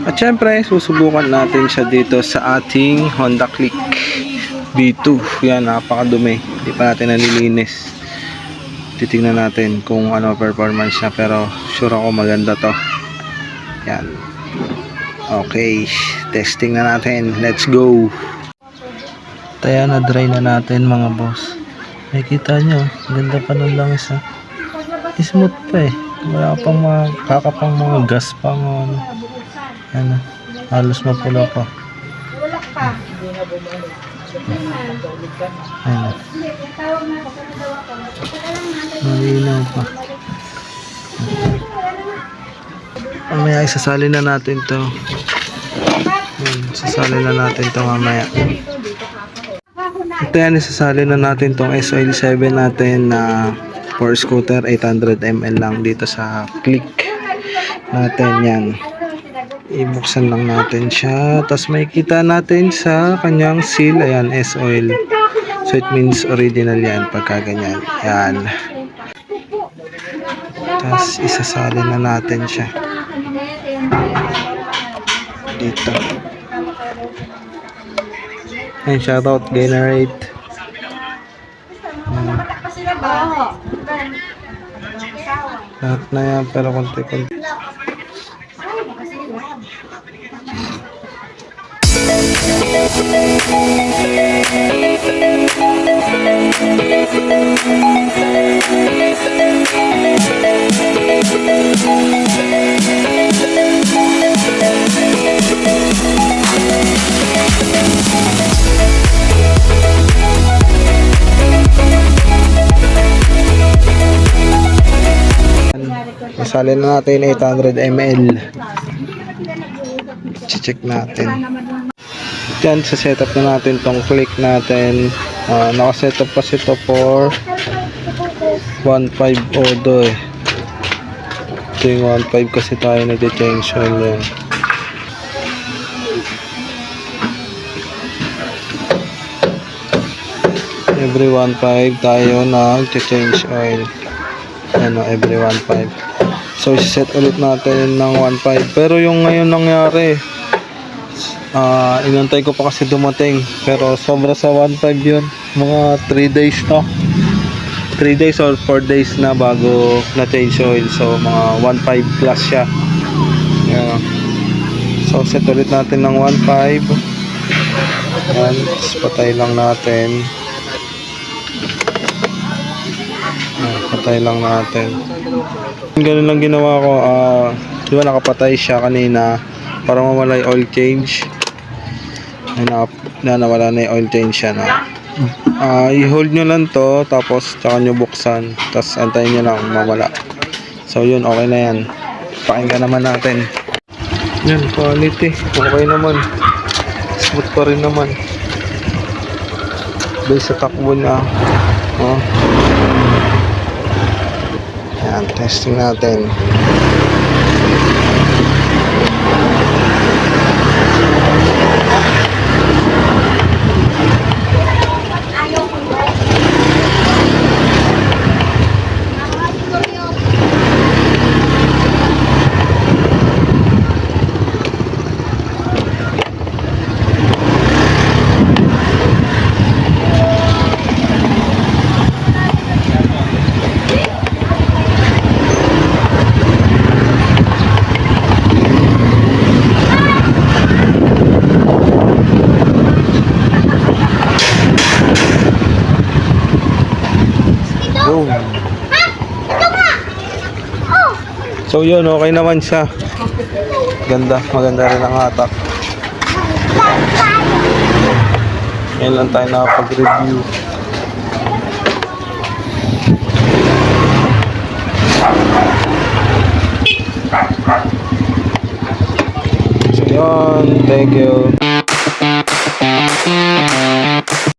At syempre, susubukan natin siya dito sa ating Honda Click B2. Yan, napakadumi. Hindi pa natin nalilinis. Titingnan natin kung ano performance niya, pero sure ako maganda to. Yan. Okay, testing na natin. Let's go. Kaya na dry na natin mga boss. Nakikita nyo, ganda pa ng langis ha. Smooth pa eh. Wala pang mga kakapang mga gas pang ano. Ano, halos mapula pa. Ano. Malinaw pa. Mamaya isasali na natin to. Sasali na natin to mamaya. Ito yan, isasali na natin tong SOL7 natin na 4 scooter, 800 ml lang dito sa Click natin. Yan, ibuksan lang natin siya, tapos makikita natin sa kanyang seal, ayan, SOL, so it means original yan pagka ganyan. Yan, tapos isasali na natin siya dito. Ayan, shoutout Generate. Lahat na yan, pero konti-konti. Isali na natin 800 ml. Check natin. Yan, sa setup na natin tong Click natin. Naka-setup kasi ito for 1.5 odo eh. Ito yung 1.5 kasi tayo nag-change oil yan. Every 1.5 tayo nag-change oil. Ano, every 1.5. So, set ulit natin ng 1.5. Pero yung ngayon nangyari, inantay ko pa kasi dumating. Pero sobra sa 1.5 yun. Mga 3 days na. 3 days or 4 days na bago na-change oil. So, mga 1.5 plus siya. Yeah. So, set ulit natin ng 1.5. Yan. Patay lang natin. Patay lang natin. Ganun lang ginawa ko. Di ba nakapatay siya kanina para mawala yung oil change. Nawala na yung oil change siya na. I-hold nyo lang to, tapos tsaka nyo buksan, tapos antayin nyo lang mawala. So yun, okay na yan. Pakinggan naman natin. Yan, quality. Okay naman. Smooth pa rin naman. Based sa takbo na. Yan, testing natin. So yun, okay naman siya. Ganda, maganda rin ang hatak. Ngayon lang tayo nakapag-review. So yun, thank you.